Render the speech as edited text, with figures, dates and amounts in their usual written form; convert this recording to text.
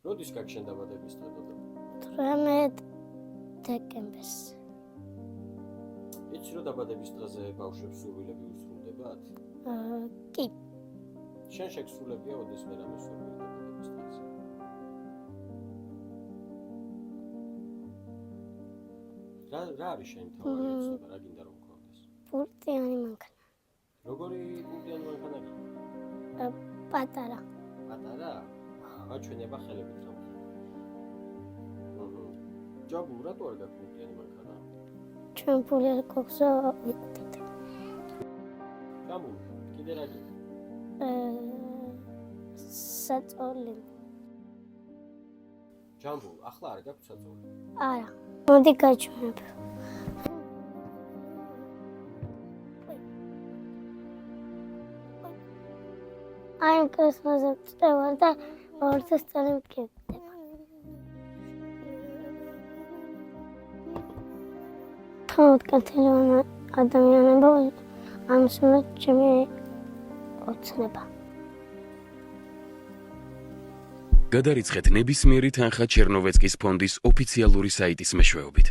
როდის გაგშენ დაბადების დღე დოდო? 18 დეკემბერს. იცი რომ დაბადების დღეზე ბავშვებს სურვილები უსრულდებათ? კი. შენ შეგსრულებია ოდესმე რამე სურვილი დაბადების დღეზე? რა არის შენი თავი უცნობა, რა გინდა რომ გქონდეს? პურტიანი მანქანა. როგორი პურტიანი მანქანა გინდა? პატარა. პატარა? აჩვენება ხელებით რა. ჯაბუ რატო არ გაქვს პურტიანი მანქანა? ჩვენ ფული არ გვაქვს ვიყიდეთ. ჯაბუ, კიდე რა გინდა? საწოლი. ჯაბუ, ახლა არ გაქვს საწოლი? არა. მოდი გაჩვენებ. აი კრესმაზე წევარ და 200 წელი მკითხდება. თავკეთილოვანი ადამიანებო ამსუნეთ ჩემი ოცნება. გადარიცხეთ ნებისმიერი თანხა ჩერნოვეცკის ფონდის ოფიციალური საიტის მეშვეობით.